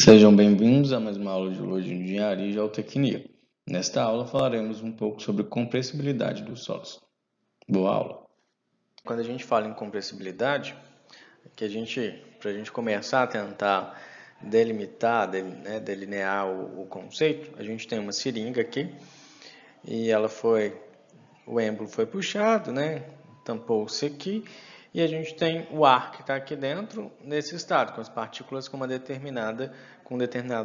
Sejam bem-vindos a mais uma aula de Geologia de Engenharia e Geotecnia. Nesta aula falaremos um pouco sobre compressibilidade dos solos. Boa aula! Quando a gente fala em compressibilidade, para a gente começar a tentar delimitar, delinear o conceito, a gente tem uma seringa aqui e o êmbolo foi puxado, tampou-se aqui. E a gente tem o ar que está aqui dentro, nesse estado, com as partículas com um determinado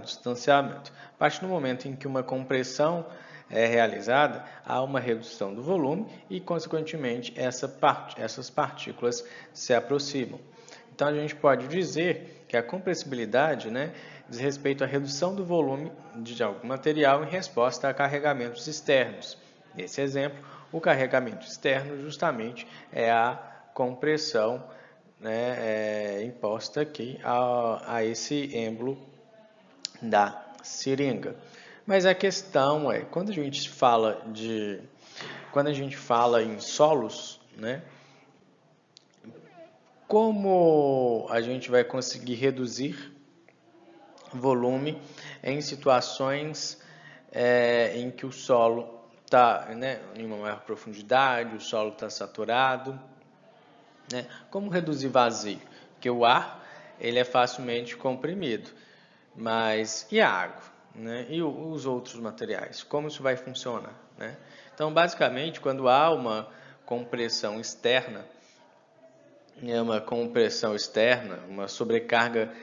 distanciamento. A partir do momento em que uma compressão é realizada, há uma redução do volume e, consequentemente, essas partículas se aproximam. Então, a gente pode dizer que a compressibilidade diz respeito à redução do volume de algum material em resposta a carregamentos externos. Nesse exemplo, o carregamento externo justamente é a compressão imposta aqui a esse êmbolo da seringa. Mas a questão é, quando a gente fala em solos, como a gente vai conseguir reduzir volume em situações em que o solo está em uma maior profundidade, o solo está saturado? Como reduzir vazio? Porque o ar ele é facilmente comprimido, mas e a água? E os outros materiais? Como isso vai funcionar? Então, basicamente, quando há uma compressão externa, uma sobrecarga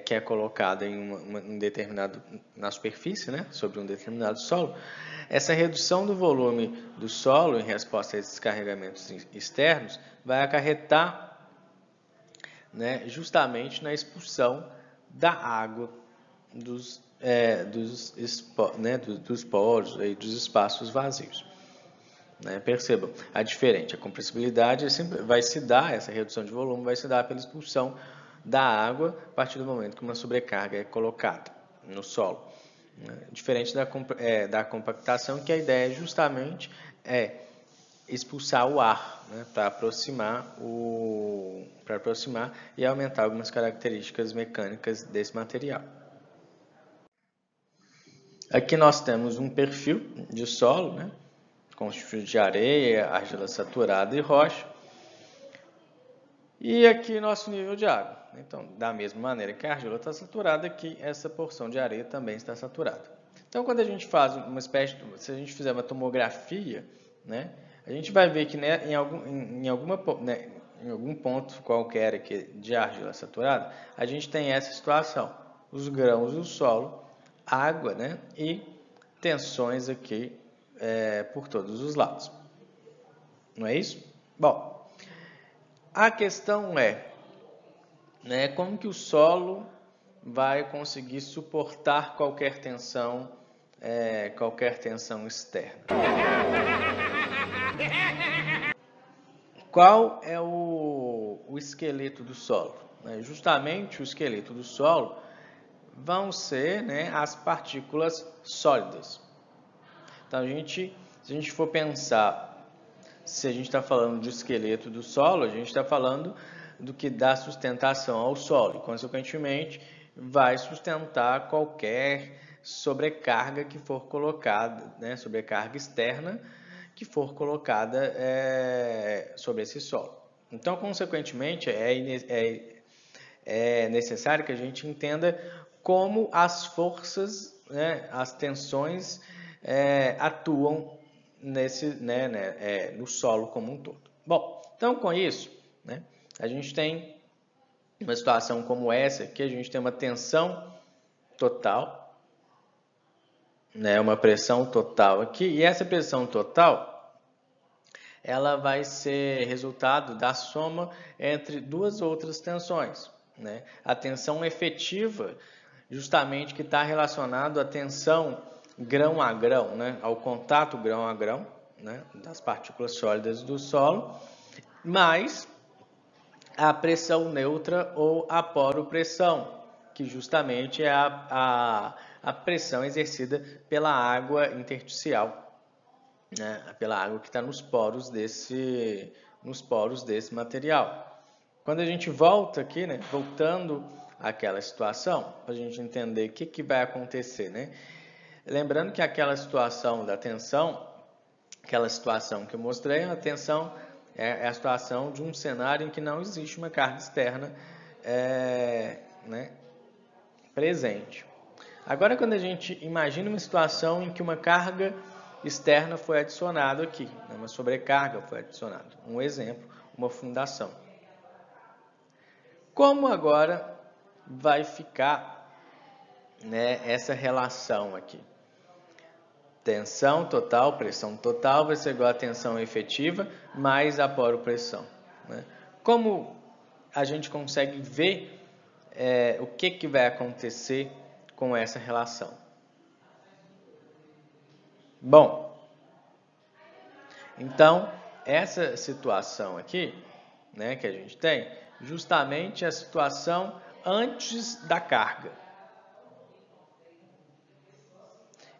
que é colocada na superfície, sobre um determinado solo, essa redução do volume do solo em resposta a esses carregamentos externos vai acarretar justamente na expulsão da água dos poros, dos espaços vazios. Percebam, a compressibilidade essa redução de volume vai se dar pela expulsão da água a partir do momento que uma sobrecarga é colocada no solo. Diferente da compactação, que a ideia justamente é expulsar o ar para aproximar e aumentar algumas características mecânicas desse material. Aqui nós temos um perfil de solo, constituído de areia, argila saturada e rocha. E aqui nosso nível de água. Então, da mesma maneira que a argila está saturada, aqui essa porção de areia também está saturada. Então, quando a gente faz se a gente fizer uma tomografia, a gente vai ver que em algum ponto qualquer aqui de argila saturada, a gente tem essa situação: os grãos do solo, água, e tensões aqui por todos os lados. Não é isso? Bom, a questão é como que o solo vai conseguir suportar qualquer tensão externa. Qual é o esqueleto do solo? Justamente o esqueleto do solo vão ser as partículas sólidas. Então, se a gente for pensar, se a gente está falando de esqueleto do solo, a gente está falando do que dá sustentação ao solo e, consequentemente, vai sustentar qualquer sobrecarga que for colocada, sobrecarga externa que for colocada sobre esse solo. Então, consequentemente, é necessário que a gente entenda como as forças, as tensões atuam no solo como um todo. Bom, então com isso, a gente tem uma situação como essa, que a gente tem uma tensão total, uma pressão total aqui, e essa pressão total ela vai ser resultado da soma entre duas outras tensões. A tensão efetiva, justamente que está relacionado à tensão grão a grão, ao contato grão a grão, das partículas sólidas do solo, mais a pressão neutra ou a poropressão, que justamente é a pressão exercida pela água intersticial, pela água que está nos poros desse material. Quando a gente volta aqui, voltando aquela situação, para a gente entender o que vai acontecer, né? Lembrando que aquela situação da tensão, aquela situação que eu mostrei, a tensão é a situação de um cenário em que não existe uma carga externa né, presente. Agora, quando a gente imagina uma situação em que uma carga externa foi adicionada aqui, né, uma sobrecarga foi adicionada, um exemplo, uma fundação. Como agora vai ficar, né, essa relação aqui? Tensão total, pressão total vai ser igual a tensão efetiva mais a poropressão, né? Como a gente consegue ver o que vai acontecer com essa relação? Bom, então essa situação aqui, né, que a gente tem, justamente a situação antes da carga.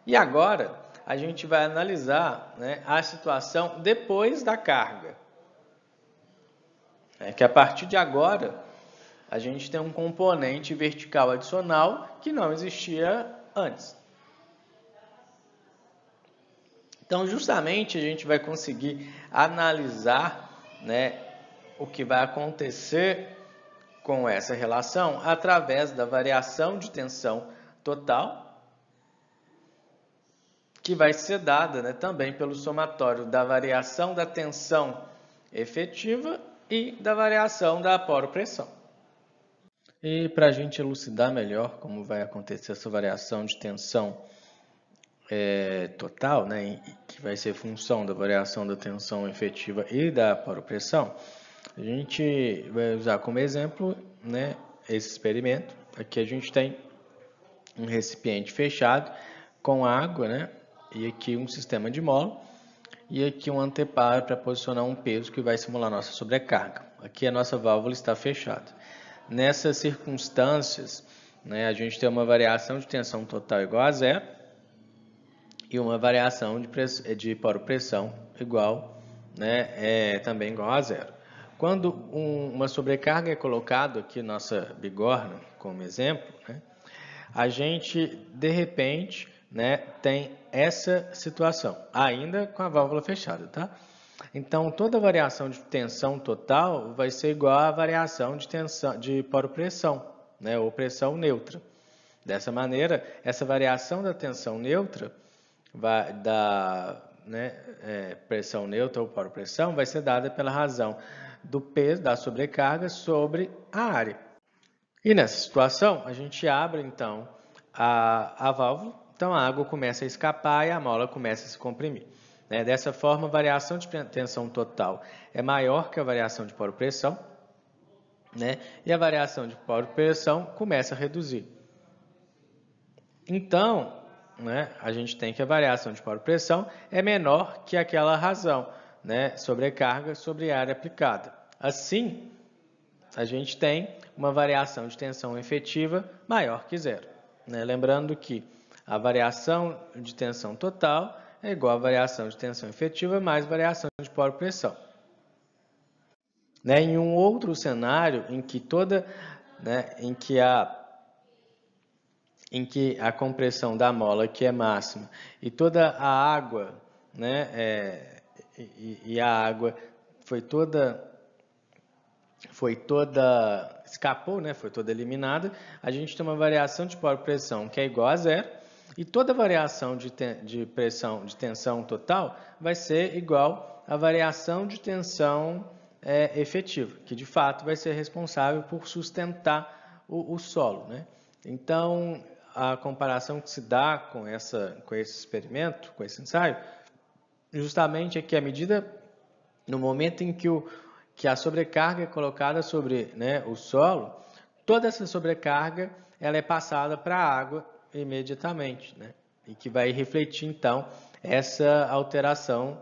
E agora a gente vai analisar, né, a situação depois da carga. É que a partir de agora a gente tem um componente vertical adicional que não existia antes. Então, justamente a gente vai conseguir analisar, né, o que vai acontecer com essa relação através da variação de tensão total, que vai ser dada, né, também pelo somatório da variação da tensão efetiva e da variação da poropressão. E para a gente elucidar melhor como vai acontecer essa variação de tensão total, né, que vai ser função da variação da tensão efetiva e da poropressão, a gente vai usar como exemplo, né, esse experimento. Aqui a gente tem um recipiente fechado com água, né, e aqui um sistema de mola, e aqui um anteparo para posicionar um peso que vai simular nossa sobrecarga. Aqui a nossa válvula está fechada. Nessas circunstâncias, né, a gente tem uma variação de tensão total igual a zero e uma variação de poropressão igual, né, também igual a zero. Quando uma sobrecarga é colocada aqui, nossa bigorna, como exemplo, né, a gente, de repente, né, tem essa situação, ainda com a válvula fechada, tá? Então, toda variação de tensão total vai ser igual à variação de tensão de poropressão, né, ou pressão neutra. Dessa maneira, essa variação da tensão neutra né, pressão neutra ou poropressão vai ser dada pela razão do peso da sobrecarga sobre a área. E nessa situação, a gente abre então a válvula, então a água começa a escapar e a mola começa a se comprimir. Né? Dessa forma, a variação de tensão total é maior que a variação de poropressão, né? E a variação de poropressão começa a reduzir. Então, né, a gente tem que a variação de poropressão é menor que aquela razão, né, sobrecarga sobre a área aplicada. Assim, a gente tem uma variação de tensão efetiva maior que zero. Né? Lembrando que a variação de tensão total é igual à variação de tensão efetiva mais variação de poropressão. Né? Em um outro cenário em que em que a compressão da mola que é máxima e toda a água, né, e a água escapou, né, foi toda eliminada, a gente tem uma variação de poropressão que é igual a zero e toda variação de tensão total vai ser igual à variação de tensão efetiva, que de fato vai ser responsável por sustentar o solo, né? Então, a comparação que se dá com esse experimento, com esse ensaio, justamente é que à medida, no momento em que a sobrecarga é colocada sobre, né, o solo, toda essa sobrecarga ela é passada para a água imediatamente, né? E que vai refletir então a alteração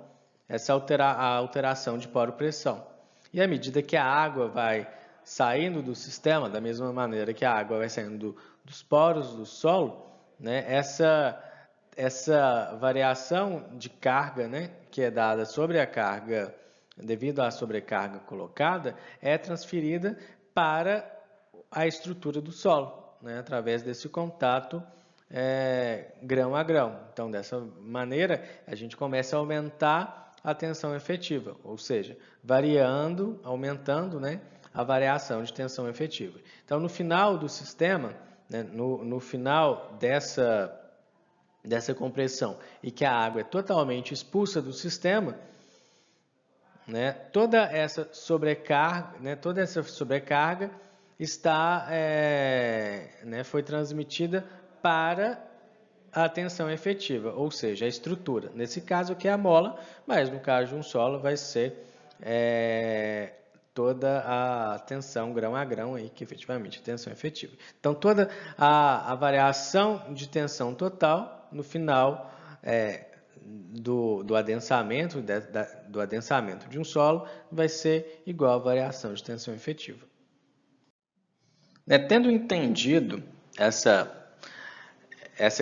de poropressão. E à medida que a água vai saindo do sistema, da mesma maneira que a água vai saindo dos poros do solo, né, essa variação de carga, né, que é dada sobre a carga devido à sobrecarga colocada, é transferida para a estrutura do solo, né, através desse contato grão a grão. Então, dessa maneira, a gente começa a aumentar a tensão efetiva, ou seja, aumentando, né, a variação de tensão efetiva. Então, no final do sistema, né, no final dessa compressão e que a água é totalmente expulsa do sistema, né, toda essa sobrecarga está, foi transmitida para a tensão efetiva, ou seja, a estrutura. Nesse caso aqui é a mola, mas no caso de um solo vai ser toda a tensão grão a grão, aí, que efetivamente é tensão efetiva. Então, toda a variação de tensão total no final do adensamento de um solo vai ser igual à variação de tensão efetiva. Tendo entendido essa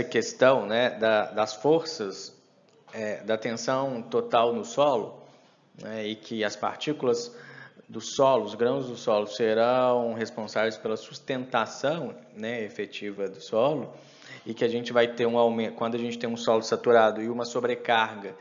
questão, né, das forças da tensão total no solo, né, e que as partículas do solo, os grãos do solo, serão responsáveis pela sustentação, né, efetiva do solo, e que a gente vai ter um aumento, quando a gente tem um solo saturado e uma sobrecarga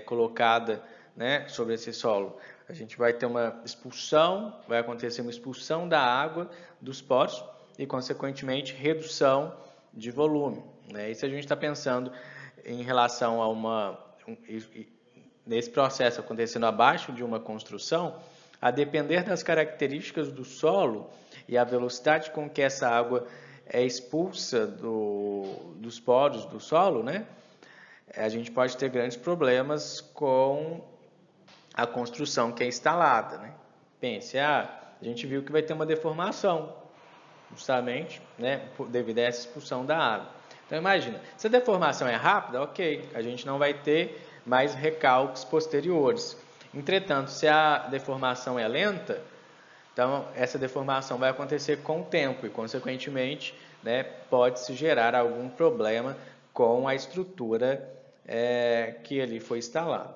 colocada, né, sobre esse solo, a gente vai ter uma expulsão, vai acontecer uma expulsão da água dos poros e, consequentemente, redução de volume, né? E se a gente está pensando em relação a nesse processo acontecendo abaixo de uma construção, a depender das características do solo e a velocidade com que essa água é expulsa dos poros do solo, né, a gente pode ter grandes problemas com a construção que é instalada, né? Pense, a gente viu que vai ter uma deformação, justamente, né, devido a essa expulsão da água. Então, imagina, se a deformação é rápida, ok, a gente não vai ter mais recalques posteriores. Entretanto, se a deformação é lenta, então essa deformação vai acontecer com o tempo e, consequentemente, né, pode-se gerar algum problema com a estrutura que ali foi instalada.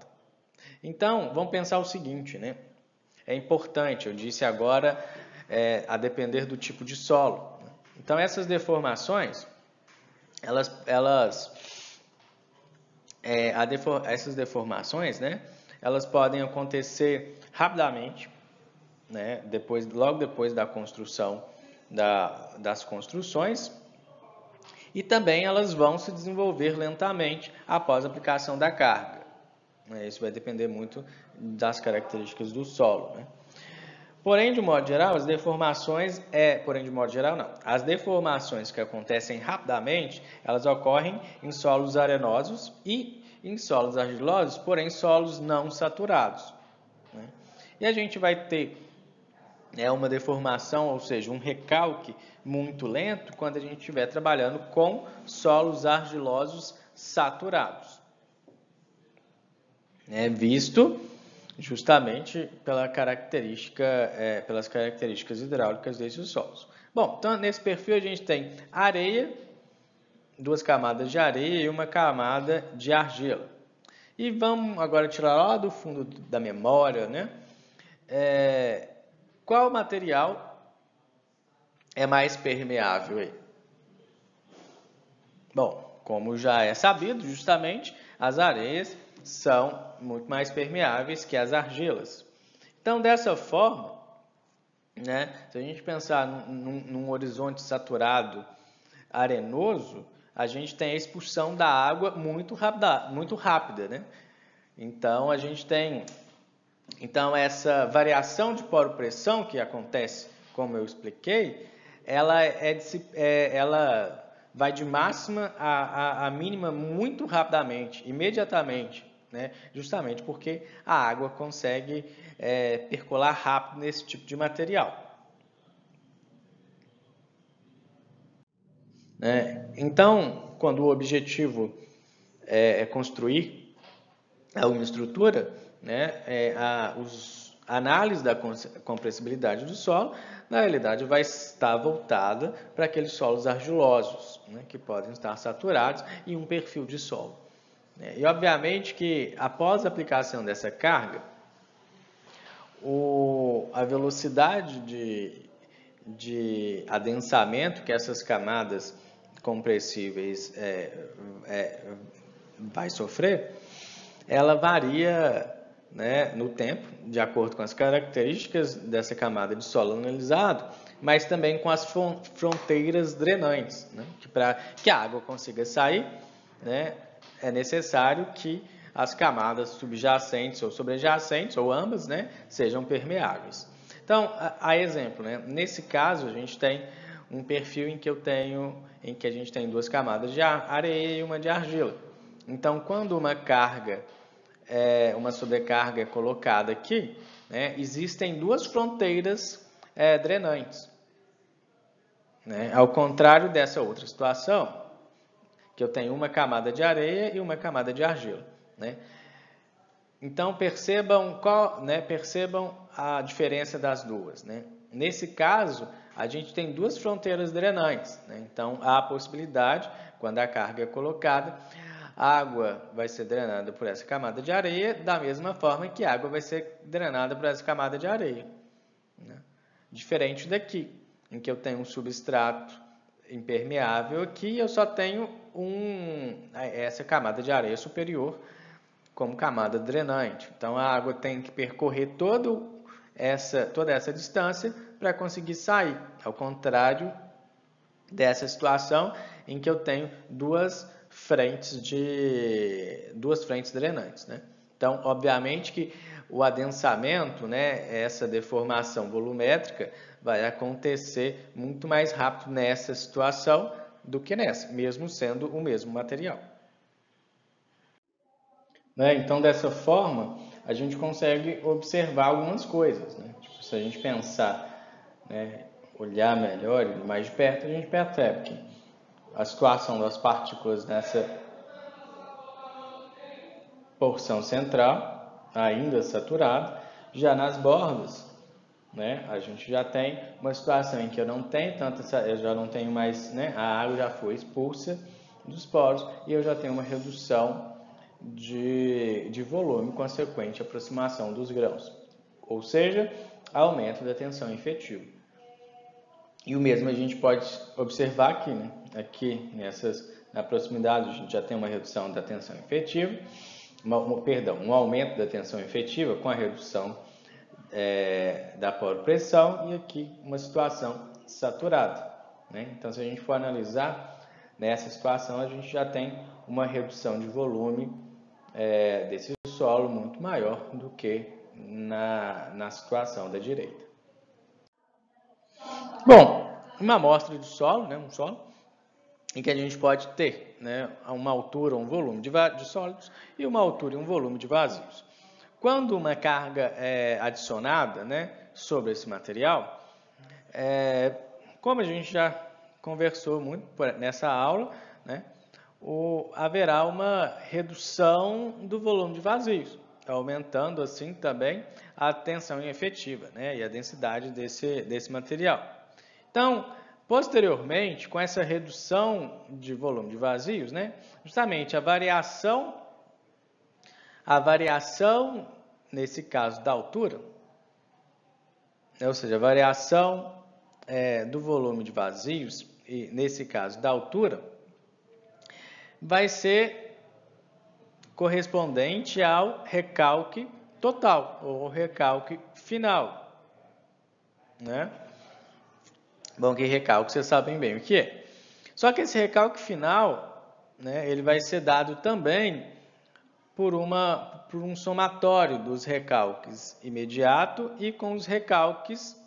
Então, vamos pensar o seguinte, né? É importante, eu disse agora, a depender do tipo de solo. Então, essas deformações, essas deformações, né, elas podem acontecer rapidamente, né, logo depois da construção das construções, e também elas vão se desenvolver lentamente após a aplicação da carga. Isso vai depender muito das características do solo, né? Porém, de modo geral, as deformações As deformações que acontecem rapidamente, elas ocorrem em solos arenosos e em solos argilosos, porém solos não saturados, né? E a gente vai ter uma deformação, ou seja, um recalque muito lento quando a gente estiver trabalhando com solos argilosos saturados, visto justamente pelas características hidráulicas desses solos. Bom, então nesse perfil a gente tem areia, 2 camadas de areia e uma camada de argila. E vamos agora tirar lá do fundo da memória, né? Qual material é mais permeável aí? Bom, como já é sabido, justamente, as areias são muito mais permeáveis que as argilas. Então, dessa forma, né, se a gente pensar num horizonte saturado arenoso, a gente tem a expulsão da água muito rápida, né? Então, a gente tem essa variação de poro-pressão que acontece, como eu expliquei, ela vai de máxima a mínima muito rapidamente, imediatamente, né? Justamente porque a água consegue percolar rápido nesse tipo de material. Então, quando o objetivo é construir uma estrutura, né, a análise da compressibilidade do solo, na realidade, vai estar voltada para aqueles solos argilosos, né, que podem estar saturados em um perfil de solo. E, obviamente, que após a aplicação dessa carga, a velocidade de adensamento que essas camadas compressíveis vai sofrer, ela varia, né, no tempo, de acordo com as características dessa camada de solo analisado, mas também com as fronteiras drenantes, né, que para que a água consiga sair, né, é necessário que as camadas subjacentes ou sobrejacentes, ou ambas, né, sejam permeáveis. Então, a exemplo, né, nesse caso, a gente tem um perfil em que a gente tem duas camadas de areia e uma de argila. Então, quando uma sobrecarga é colocada aqui, né, existem duas fronteiras drenantes. Né? Ao contrário dessa outra situação, que eu tenho uma camada de areia e uma camada de argila. Né? Então, percebam a diferença das duas. Né? Nesse caso, a gente tem duas fronteiras drenantes. Né? Então, há a possibilidade, quando a carga é colocada, a água vai ser drenada por essa camada de areia, da mesma forma que a água vai ser drenada por essa camada de areia. Né? Diferente daqui, em que eu tenho um substrato impermeável, aqui eu só tenho essa camada de areia superior como camada drenante. Então, a água tem que percorrer toda essa distância para conseguir sair, ao contrário dessa situação em que eu tenho duas frentes drenantes. Né? Então, obviamente que o adensamento, né, essa deformação volumétrica, vai acontecer muito mais rápido nessa situação do que nessa, mesmo sendo o mesmo material. Né? Então, dessa forma, a gente consegue observar algumas coisas. Né? Tipo, se a gente pensar, né, olhar melhor e mais de perto, a gente percebe que a situação das partículas nessa porção central, ainda saturada, já nas bordas, né, a gente já tem uma situação em que eu já não tenho mais, né, a água já foi expulsa dos poros e eu já tenho uma redução de volume consequente à aproximação dos grãos, ou seja, aumento da tensão efetiva. E o mesmo a gente pode observar aqui, né? Aqui na proximidade a gente já tem uma redução da tensão efetiva, um aumento da tensão efetiva com a redução da poropressão e aqui uma situação saturada. Né? Então, se a gente for analisar nessa situação, a gente já tem uma redução de volume desse solo muito maior do que na situação da direita. Bom, uma amostra de solo, né, um solo, em que a gente pode ter, né, uma altura, um volume de sólidos e uma altura e um volume de vazios. Quando uma carga é adicionada, né, sobre esse material, como a gente já conversou muito nessa aula, né, haverá uma redução do volume de vazios, aumentando assim também a tensão efetiva, né, e a densidade desse material. Então, posteriormente, com essa redução de volume de vazios, né, justamente a variação nesse caso da altura, né, ou seja, a variação do volume de vazios, e nesse caso da altura, vai ser correspondente ao recalque total, ou recalque final. Né? Bom, que recalque vocês sabem bem o que é. Só que esse recalque final, né, ele vai ser dado também por um somatório dos recalques imediato e com os recalques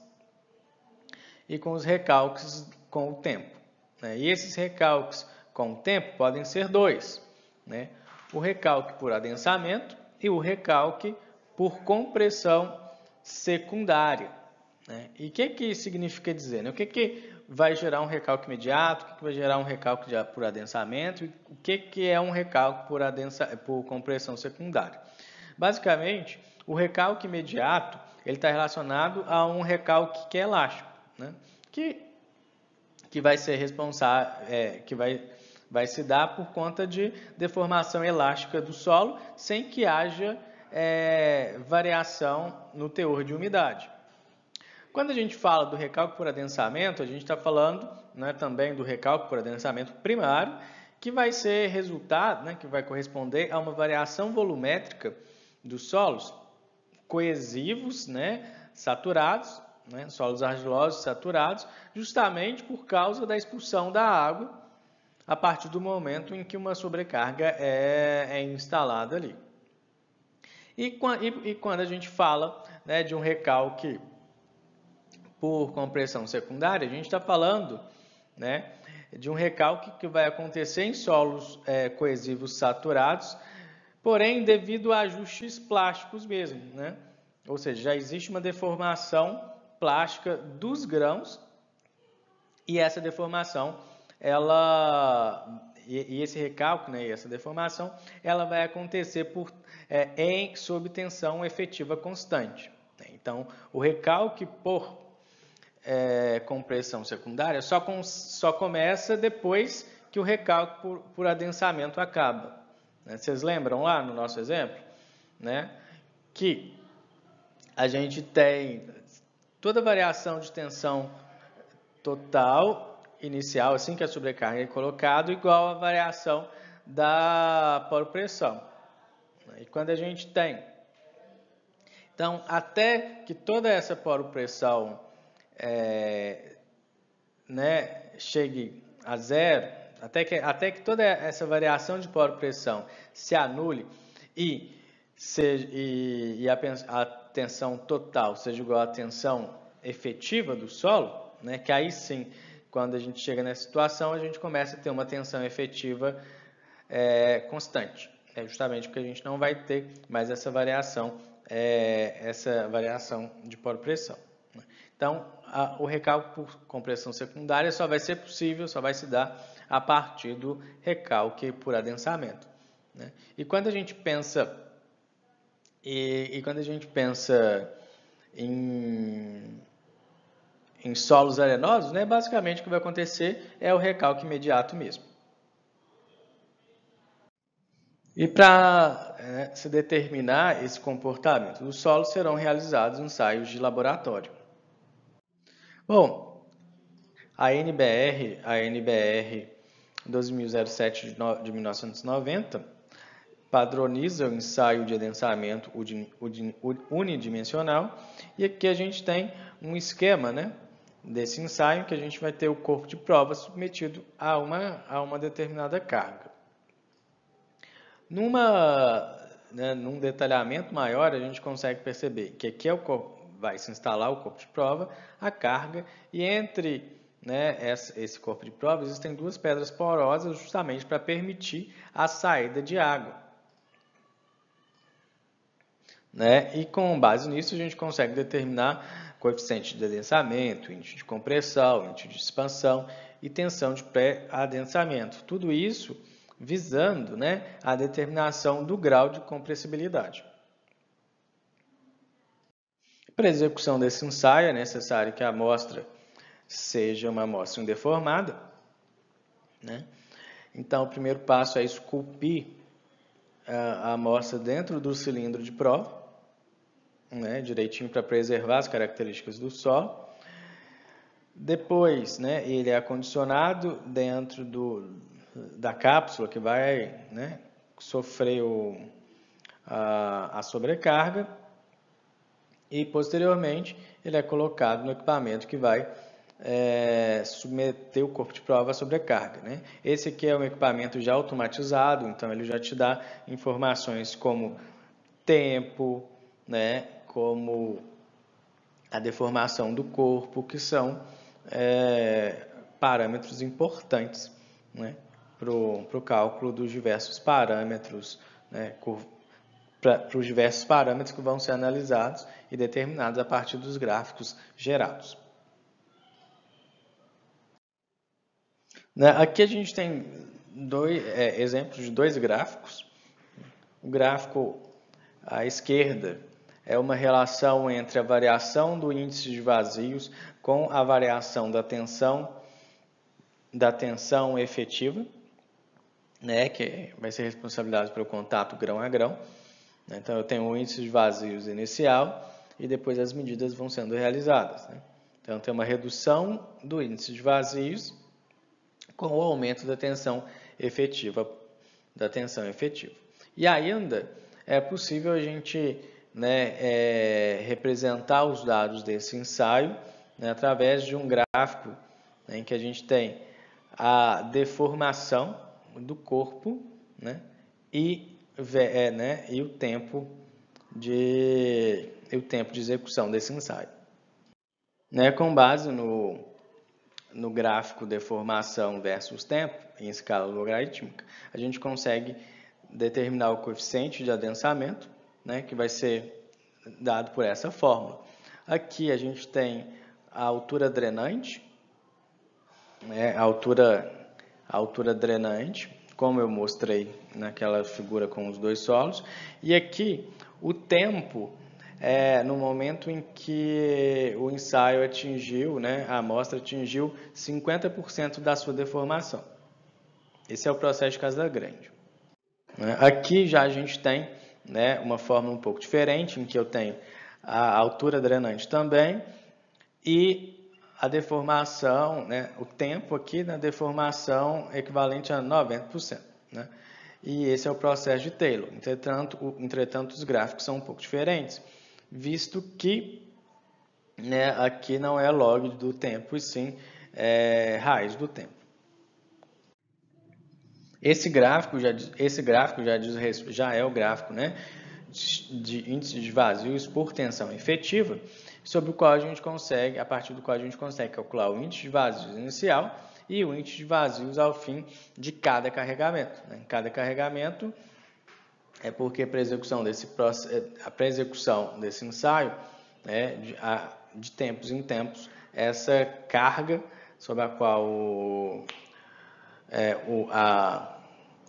com o tempo. Né? E esses recalques com o tempo podem ser dois. Né? O recalque por adensamento e o recalque por compressão secundária. Né? E o que significa dizer? Né? O que vai gerar um recalque imediato? O que vai gerar um recalque por adensamento? O que é um recalque por compressão secundária? Basicamente, o recalque imediato ele está relacionado a um recalque que é elástico, né? que vai ser responsável, que vai se dar por conta de deformação elástica do solo, sem que haja variação no teor de umidade. Quando a gente fala do recálculo por adensamento, a gente está falando, né, também do recálculo por adensamento primário, que vai ser resultado, né, que vai corresponder a uma variação volumétrica dos solos coesivos, né, saturados, né, solos argilosos saturados, justamente por causa da expulsão da água a partir do momento em que uma sobrecarga é instalada ali. E quando a gente fala, né, de um recalque por compressão secundária, a gente está falando, né, de um recalque que vai acontecer em solos coesivos saturados, porém devido a ajustes plásticos mesmo, né? Ou seja, já existe uma deformação plástica dos grãos e essa deformação, e esse recálculo, né, e essa deformação, ela vai acontecer sob tensão efetiva constante. Então, o recalque por compressão secundária só começa depois que o recálculo por adensamento acaba. Vocês lembram lá no nosso exemplo, né, que a gente tem toda variação de tensão total inicial, assim que a sobrecarga é colocada, igual a variação da poropressão. E quando a gente tem, então, até que toda essa poropressão né, chegue a zero, até que toda essa variação de poropressão se anule e a tensão total seja igual à tensão efetiva do solo, né, que aí sim, quando a gente chega nessa situação, a gente começa a ter uma tensão efetiva constante. É justamente porque a gente não vai ter mais essa variação de poropressão. Então, o recálculo por compressão secundária só vai ser possível, só vai se dar a partir do recálculo por adensamento, né? E quando a gente pensa em solos arenosos, né, basicamente o que vai acontecer é o recálculo imediato mesmo. E para se determinar esse comportamento dos solos, serão realizados ensaios de laboratório. Bom, a NBR 12007 de 1990 padroniza o ensaio de adensamento unidimensional e aqui a gente tem um esquema, né, desse ensaio que a gente vai ter o corpo de prova submetido a uma determinada carga. Num detalhamento maior, a gente consegue perceber que aqui vai se instalar o corpo de prova, a carga, e entre esse corpo de prova existem duas pedras porosas justamente para permitir a saída de água. E com base nisso a gente consegue determinar coeficiente de adensamento, índice de compressão, índice de expansão e tensão de pré-adensamento. Tudo isso visando a determinação do grau de compressibilidade. Para a execução desse ensaio é necessário que a amostra seja uma amostra indeformada, Então, o primeiro passo é esculpir a amostra dentro do cilindro de prova, direitinho para preservar as características do solo. Depois, ele é acondicionado dentro da cápsula que vai sofrer a sobrecarga e, posteriormente, ele é colocado no equipamento que vai submeter o corpo de prova à sobrecarga. Esse aqui é um equipamento já automatizado, então ele já te dá informações como tempo, como a deformação do corpo, que são parâmetros importantes para o cálculo dos diversos parâmetros, para os diversos parâmetros que vão ser analisados e determinados a partir dos gráficos gerados. Aqui a gente tem exemplos de dois gráficos. O gráfico à esquerda é uma relação entre a variação do índice de vazios com a variação da tensão efetiva, que vai ser responsabilizado pelo contato grão a grão. Então, eu tenho o índice de vazios inicial e depois as medidas vão sendo realizadas, né? Então, tem uma redução do índice de vazios com o aumento da tensão efetiva. E ainda é possível a gente, né, representar os dados desse ensaio, né, através de um gráfico, né, em que a gente tem a deformação do corpo, né, e o tempo de execução desse ensaio. Né, com base no gráfico deformação versus tempo, em escala logarítmica, a gente consegue determinar o coeficiente de adensamento, né, que vai ser dado por essa fórmula. Aqui a gente tem a altura drenante, né, a altura drenante, como eu mostrei naquela figura com os dois solos, e aqui o tempo no momento em que o ensaio atingiu, né, a amostra atingiu 50% da sua deformação. Esse é o processo de Casagrande. Aqui já a gente tem, né, uma fórmula um pouco diferente, em que eu tenho a altura drenante também e a deformação, né, o tempo aqui na deformação equivalente a 90%. Né? E esse é o processo de Taylor. Entretanto, os gráficos são um pouco diferentes, visto que, né, aqui não é log do tempo, e sim raiz do tempo. Esse gráfico já é o gráfico, né, de índice de vazios por tensão efetiva, sobre o qual a gente consegue, a partir do qual a gente consegue calcular o índice de vazios inicial e o índice de vazios ao fim de cada carregamento. Né? Cada carregamento é porque para a execução desse ensaio, né, de tempos em tempos, essa carga sobre a qual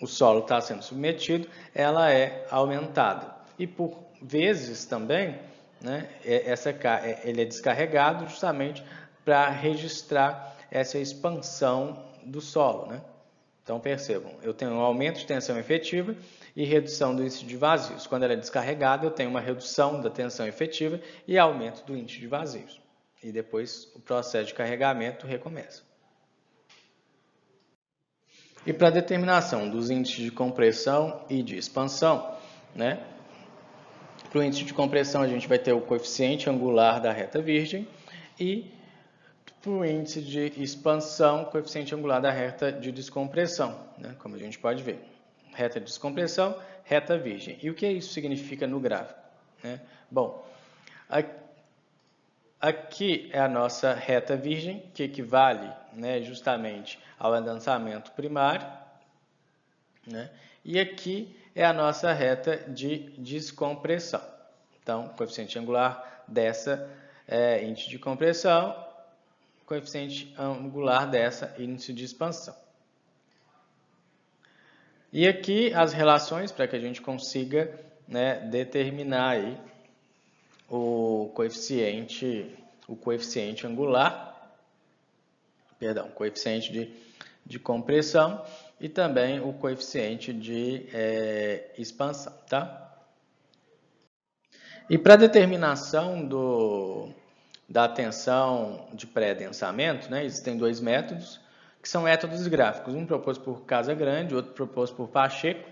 o solo está sendo submetido, ela é aumentada. E por vezes também, né, ele é descarregado justamente para registrar essa expansão do solo. Né? Então percebam, eu tenho um aumento de tensão efetiva e redução do índice de vazios. Quando ela é descarregada, eu tenho uma redução da tensão efetiva e aumento do índice de vazios. E depois o processo de carregamento recomeça. E para a determinação dos índices de compressão e de expansão, né? Para o índice de compressão, a gente vai ter o coeficiente angular da reta virgem e para o índice de expansão, o coeficiente angular da reta de descompressão, né? Como a gente pode ver. Reta de descompressão, reta virgem. E o que isso significa no gráfico? Né? Bom, aqui é a nossa reta virgem, que equivale, né, justamente ao adensamento primário, né? E aqui é a nossa reta de descompressão. Então, coeficiente angular dessa índice de compressão, coeficiente angular dessa índice de expansão. E aqui as relações para que a gente consiga, né, determinar aí o coeficiente angular, coeficiente de compressão e também o coeficiente de expansão, tá? E para a determinação da tensão de pré-adensamento, né, existem dois métodos, que são métodos gráficos, um proposto por Casagrande, outro proposto por Pacheco,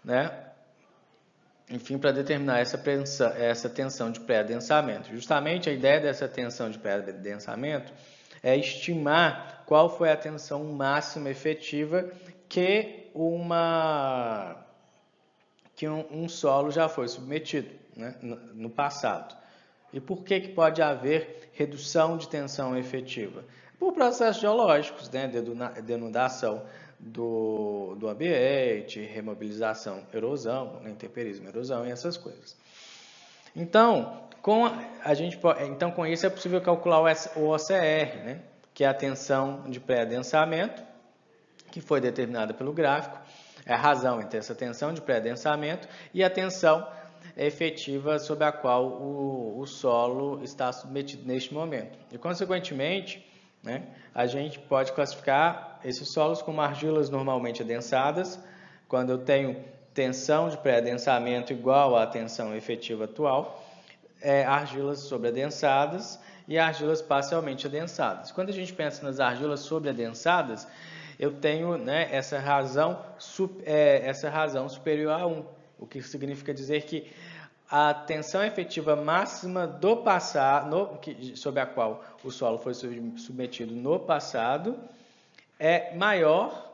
né? Enfim, para determinar essa tensão de pré-adensamento. Justamente a ideia dessa tensão de pré-adensamento é estimar qual foi a tensão máxima efetiva que um solo já foi submetido, né, no passado. E por que pode haver redução de tensão efetiva? Por processos geológicos, né, denudação do ambiente, remobilização, erosão, intemperismo, erosão e essas coisas. Então, com isso é possível calcular o OCR, né, que é a tensão de pré-adensamento, que foi determinada pelo gráfico, é a razão entre essa tensão de pré-adensamento e a tensão efetiva sobre a qual o solo está submetido neste momento. E, consequentemente, né, a gente pode classificar esses solos como argilas normalmente adensadas, quando eu tenho tensão de pré-adensamento igual à tensão efetiva atual, argilas sobreadensadas e argilas parcialmente adensadas. Quando a gente pensa nas argilas sobreadensadas, eu tenho, né, essa razão superior a 1, o que significa dizer que a tensão efetiva máxima do passado, sobre a qual o solo foi submetido no passado, é maior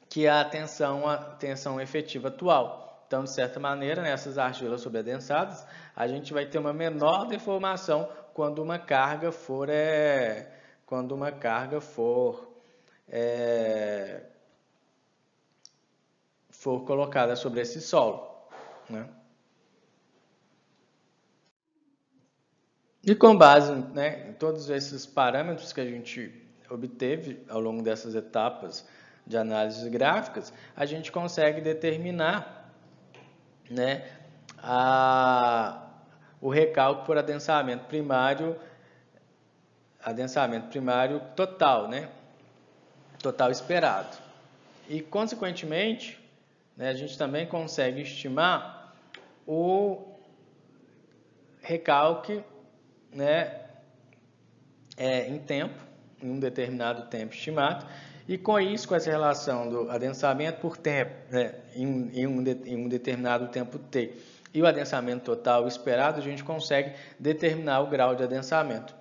que a tensão efetiva atual. Então, de certa maneira, nessas argilas sobreadensadas, a gente vai ter uma menor deformação quando uma carga for colocada sobre esse solo, né? E com base, né, em todos esses parâmetros que a gente obteve ao longo dessas etapas de análises gráficas, a gente consegue determinar, né, o recálculo por adensamento primário total, né, total esperado. E, consequentemente, né, a gente também consegue estimar o recalque, né, em tempo, em um determinado tempo estimado, e com isso, com essa relação do adensamento por tempo, né, em um determinado tempo t, e o adensamento total esperado, a gente consegue determinar o grau de adensamento,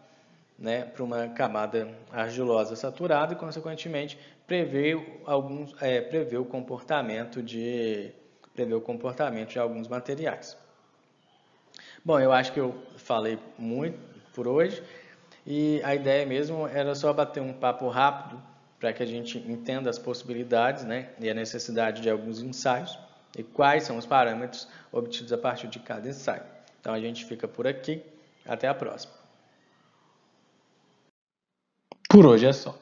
né, para uma camada argilosa saturada e, consequentemente, prever o comportamento de alguns materiais. Bom, eu acho que eu falei muito por hoje e a ideia mesmo era só bater um papo rápido para que a gente entenda as possibilidades, né, e a necessidade de alguns ensaios e quais são os parâmetros obtidos a partir de cada ensaio. Então a gente fica por aqui, até a próxima. Por hoje é só.